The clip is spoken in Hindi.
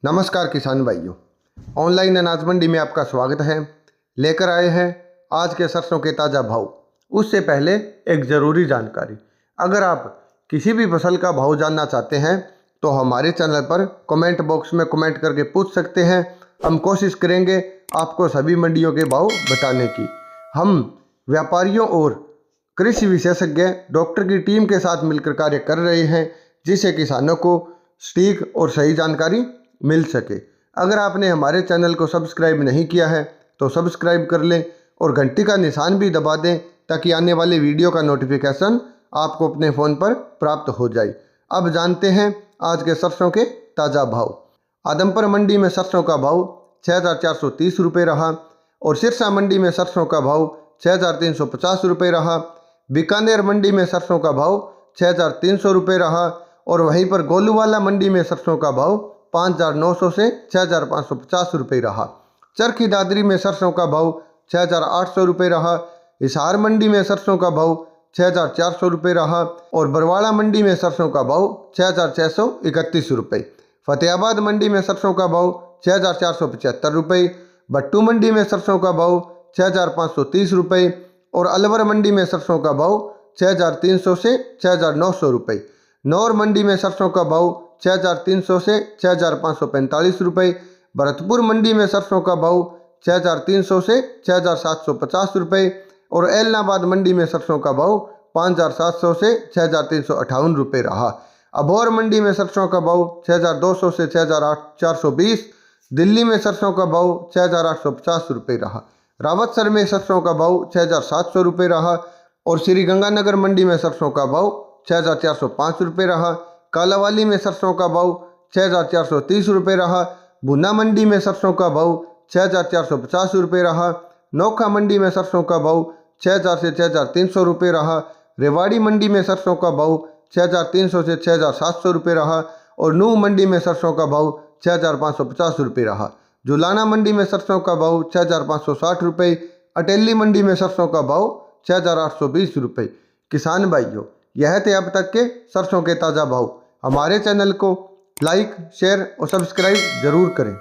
नमस्कार किसान भाइयों, ऑनलाइन अनाज मंडी में आपका स्वागत है। लेकर आए हैं आज के सरसों के ताज़ा भाव। उससे पहले एक ज़रूरी जानकारी, अगर आप किसी भी फसल का भाव जानना चाहते हैं तो हमारे चैनल पर कमेंट बॉक्स में कमेंट करके पूछ सकते हैं। हम कोशिश करेंगे आपको सभी मंडियों के भाव बताने की। हम व्यापारियों और कृषि विशेषज्ञ डॉक्टर की टीम के साथ मिलकर कार्य कर रहे हैं, जिससे किसानों को सटीक और सही जानकारी मिल सके। अगर आपने हमारे चैनल को सब्सक्राइब नहीं किया है तो सब्सक्राइब कर लें और घंटी का निशान भी दबा दें, ताकि आने वाले वीडियो का नोटिफिकेशन आपको अपने फ़ोन पर प्राप्त हो जाए। अब जानते हैं आज के सरसों के ताज़ा भाव। आदमपुर मंडी में सरसों का भाव 6,430 रुपये रहा और सिरसा मंडी में सरसों का भाव 6,350 रुपये रहा। बीकानेर मंडी में सरसों का भाव 6,300 रुपये रहा और वहीं पर गोलूवाला मंडी में सरसों का भाव 5,900 से 6,550 रुपये रहा। चरखी दादरी में सरसों का भाव 6,800 रुपये रहा। हिसार मंडी में सरसों का भाव 6,400 रुपये रहा और बरवाड़ा मंडी में सरसों का भाव 6,631 रुपये। फतेहाबाद मंडी में सरसों का भाव 6,475 रुपये। भट्टू मंडी में सरसों का भाव 6,530 रुपये और अलवर मंडी में सरसों का भाव 6,300 से 6,900 रुपये। नौर मंडी में सरसों का भाव 6,300 से 6,545 रुपये। भरतपुर मंडी में सरसों का भाव 6,300 से 6,750 रुपये और एलनाबाद मंडी में सरसों का भाव 5,700 से 6,358 रुपये रहा। अबोहर मंडी में सरसों का भाव 6,200 से 6,420। दिल्ली में सरसों का भाव 6,850 रुपये रहा। रावतसर में सरसों का भाव 6,700 रुपये रहा और श्री गंगानगर मंडी में सरसों का भाव 6,405 रुपये रहा। कालावाली में सरसों का भाव 6,430 रुपये रहा। भुना मंडी में सरसों का भाव 6,450 रुपये रहा। नोखा मंडी में सरसों का भाव 6,000 से 6,300 रुपये रहा। रेवाड़ी मंडी में सरसों का भाव 6,300 से 6,700 रुपये रहा और नूह मंडी में सरसों का भाव 6,550 रुपये रहा। जुलाना मंडी में सरसों का भाव 6,560 रुपये। अटेली मंडी में सरसों का भाव 6,820 रुपये। किसान भाइयों, यह थे अब तक के सरसों के ताज़ा भाव। हमारे चैनल को लाइक, शेयर और सब्सक्राइब जरूर करें।